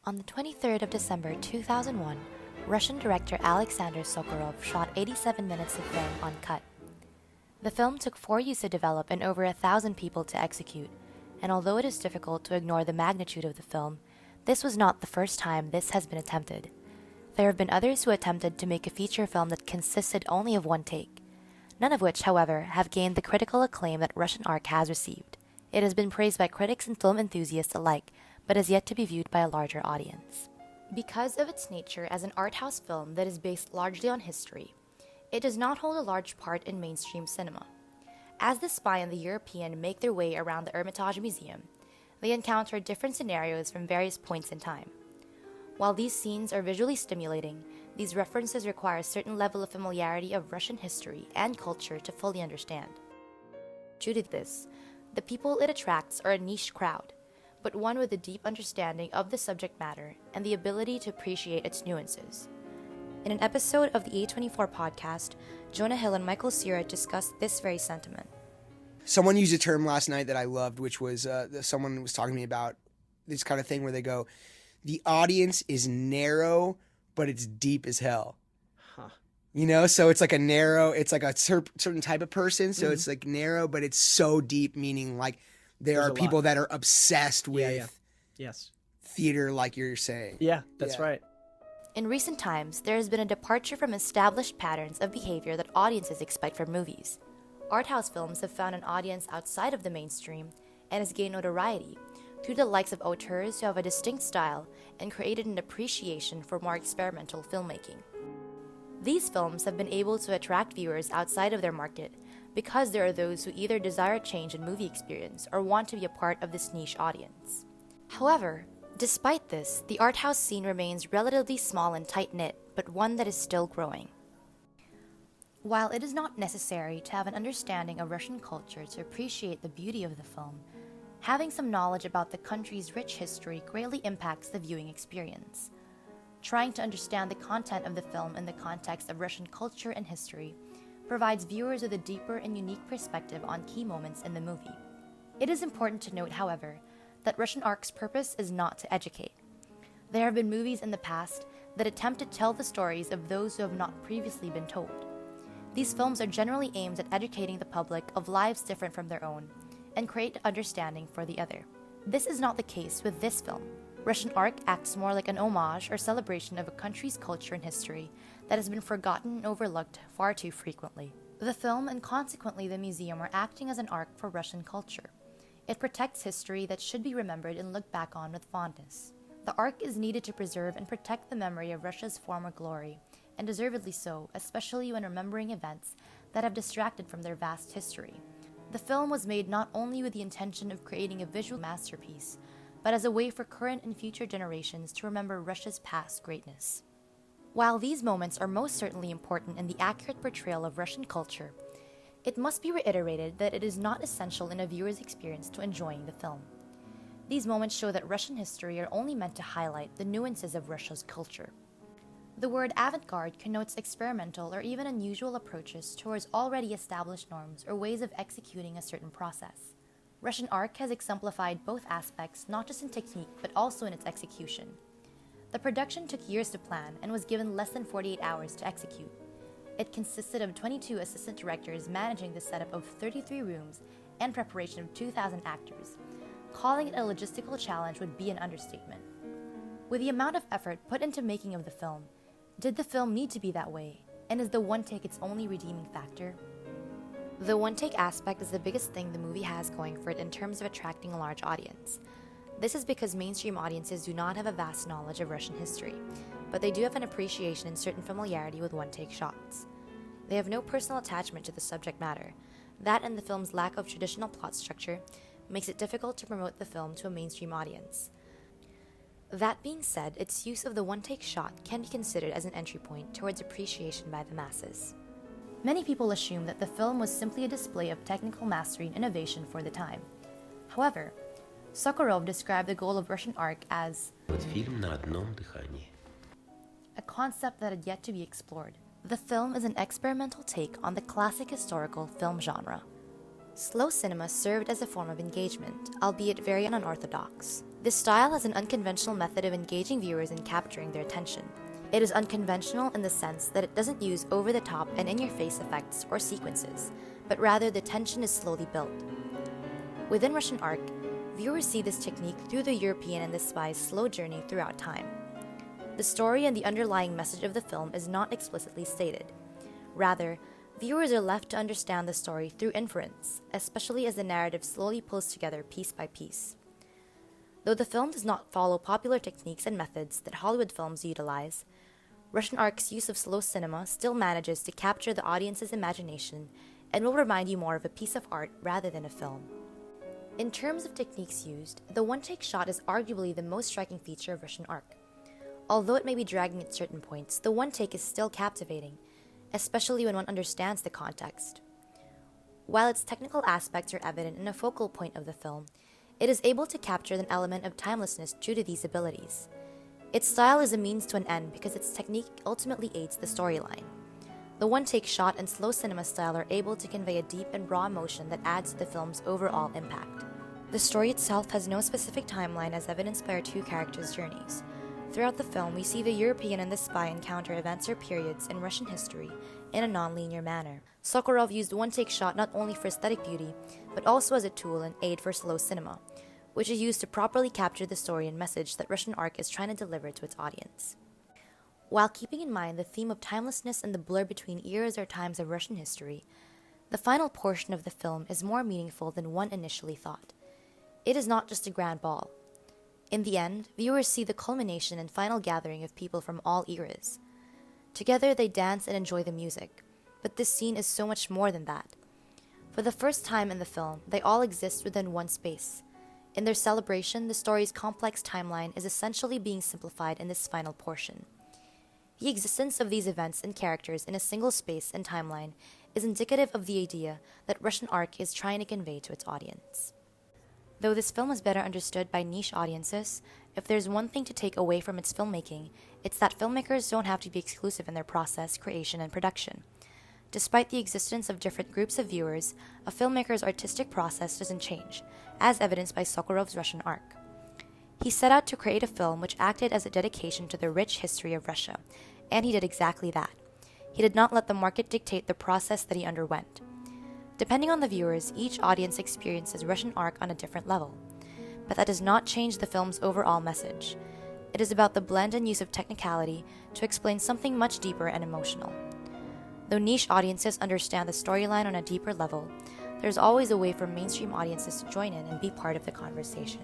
On the 23rd of December 2001, Russian director Alexander Sokurov shot 87 minutes of film uncut. The film took 4 years to develop and over 1,000 people to execute, and although it is difficult to ignore the magnitude of the film, this was not the first time this has been attempted. There have been others who attempted to make a feature film that consisted only of one take, none of which, however, have gained the critical acclaim that Russian Ark has received. It has been praised by critics and film enthusiasts alike, but is yet to be viewed by a larger audience. Because of its nature as an art house film that is based largely on history, it does not hold a large part in mainstream cinema. As the spy and the European make their way around the Hermitage Museum, they encounter different scenarios from various points in time. While these scenes are visually stimulating, these references require a certain level of familiarity of Russian history and culture to fully understand. Due to this, the people it attracts are a niche crowd, but one with a deep understanding of the subject matter and the ability to appreciate its nuances. In an episode of the A24 podcast, Jonah Hill and Michael Cera discussed this very sentiment. Someone used a term last night that I loved, which was someone was talking to me about this kind of thing where they go, the audience is narrow, but it's deep as hell. Huh. You know, so it's like it's like a certain type of person. So it's like narrow, but it's so deep, meaning like there There's are a people lot. that are obsessed with Yeah. Yes. theater, like you're saying. Yeah, that's Yeah. right. In recent times, there has been a departure from established patterns of behavior that audiences expect from movies. Art house films have found an audience outside of the mainstream and has gained notoriety through the likes of auteurs who have a distinct style and created an appreciation for more experimental filmmaking. These films have been able to attract viewers outside of their market because there are those who either desire a change in movie experience or want to be a part of this niche audience. However, despite this, the art house scene remains relatively small and tight-knit, but one that is still growing. While it is not necessary to have an understanding of Russian culture to appreciate the beauty of the film, having some knowledge about the country's rich history greatly impacts the viewing experience. Trying to understand the content of the film in the context of Russian culture and history provides viewers with a deeper and unique perspective on key moments in the movie. It is important to note, however, that Russian Ark's purpose is not to educate. There have been movies in the past that attempt to tell the stories of those who have not previously been told. These films are generally aimed at educating the public of lives different from their own and create understanding for the other. This is not the case with this film. Russian Ark acts more like an homage or celebration of a country's culture and history that has been forgotten and overlooked far too frequently. The film and consequently the museum are acting as an ark for Russian culture. It protects history that should be remembered and looked back on with fondness. The Ark is needed to preserve and protect the memory of Russia's former glory, and deservedly so, especially when remembering events that have distracted from their vast history. The film was made not only with the intention of creating a visual masterpiece, but as a way for current and future generations to remember Russia's past greatness. While these moments are most certainly important in the accurate portrayal of Russian culture, it must be reiterated that it is not essential in a viewer's experience to enjoying the film. These moments show that Russian history are only meant to highlight the nuances of Russia's culture. The word avant-garde connotes experimental or even unusual approaches towards already established norms or ways of executing a certain process. Russian Ark has exemplified both aspects not just in technique but also in its execution. The production took years to plan and was given less than 48 hours to execute. It consisted of 22 assistant directors managing the setup of 33 rooms and preparation of 2,000 actors. Calling it a logistical challenge would be an understatement. With the amount of effort put into making of the film, did the film need to be that way? And is the one take its only redeeming factor? The one take aspect is the biggest thing the movie has going for it in terms of attracting a large audience. This is because mainstream audiences do not have a vast knowledge of Russian history, but they do have an appreciation and certain familiarity with one-take shots. They have no personal attachment to the subject matter. That and the film's lack of traditional plot structure makes it difficult to promote the film to a mainstream audience. That being said, its use of the one-take shot can be considered as an entry point towards appreciation by the masses. Many people assume that the film was simply a display of technical mastery and innovation for the time. However, Sokurov described the goal of Russian Ark as Вот фильм на одном дыхании. a concept that had yet to be explored. The film is an experimental take on the classic historical film genre. Slow cinema served as a form of engagement, albeit very unorthodox. This style has an unconventional method of engaging viewers and capturing their attention. It is unconventional in the sense that it doesn't use over-the-top and in-your-face effects or sequences, but rather the tension is slowly built. Within Russian Ark, viewers see this technique through the European and the spy's slow journey throughout time. The story and the underlying message of the film is not explicitly stated. Rather, viewers are left to understand the story through inference, especially as the narrative slowly pulls together piece by piece. Though the film does not follow popular techniques and methods that Hollywood films utilize, Russian Ark's use of slow cinema still manages to capture the audience's imagination and will remind you more of a piece of art rather than a film. In terms of techniques used, the one-take shot is arguably the most striking feature of Russian Ark. Although it may be dragging at certain points, the one-take is still captivating, especially when one understands the context. While its technical aspects are evident in a focal point of the film, it is able to capture an element of timelessness due to these abilities. Its style is a means to an end because its technique ultimately aids the storyline. The one-take shot and slow cinema style are able to convey a deep and raw emotion that adds to the film's overall impact. The story itself has no specific timeline as evidenced by our two characters' journeys. Throughout the film, we see the European and the spy encounter events or periods in Russian history in a non-linear manner. Sokurov used one-take shot not only for aesthetic beauty, but also as a tool and aid for slow cinema, which is used to properly capture the story and message that Russian Ark is trying to deliver to its audience. While keeping in mind the theme of timelessness and the blur between eras or times of Russian history, the final portion of the film is more meaningful than one initially thought. It is not just a grand ball. In the end, viewers see the culmination and final gathering of people from all eras. Together they dance and enjoy the music, but this scene is so much more than that. For the first time in the film, they all exist within one space. In their celebration, the story's complex timeline is essentially being simplified in this final portion. The existence of these events and characters in a single space and timeline is indicative of the idea that Russian Ark is trying to convey to its audience. Though this film is better understood by niche audiences, if there's one thing to take away from its filmmaking, it's that filmmakers don't have to be exclusive in their process, creation, and production. Despite the existence of different groups of viewers, a filmmaker's artistic process doesn't change, as evidenced by Sokurov's Russian Ark. He set out to create a film which acted as a dedication to the rich history of Russia, and he did exactly that. He did not let the market dictate the process that he underwent. Depending on the viewers, each audience experiences Russian Ark on a different level. But that does not change the film's overall message. It is about the blend and use of technicality to explain something much deeper and emotional. Though niche audiences understand the storyline on a deeper level, there's always a way for mainstream audiences to join in and be part of the conversation.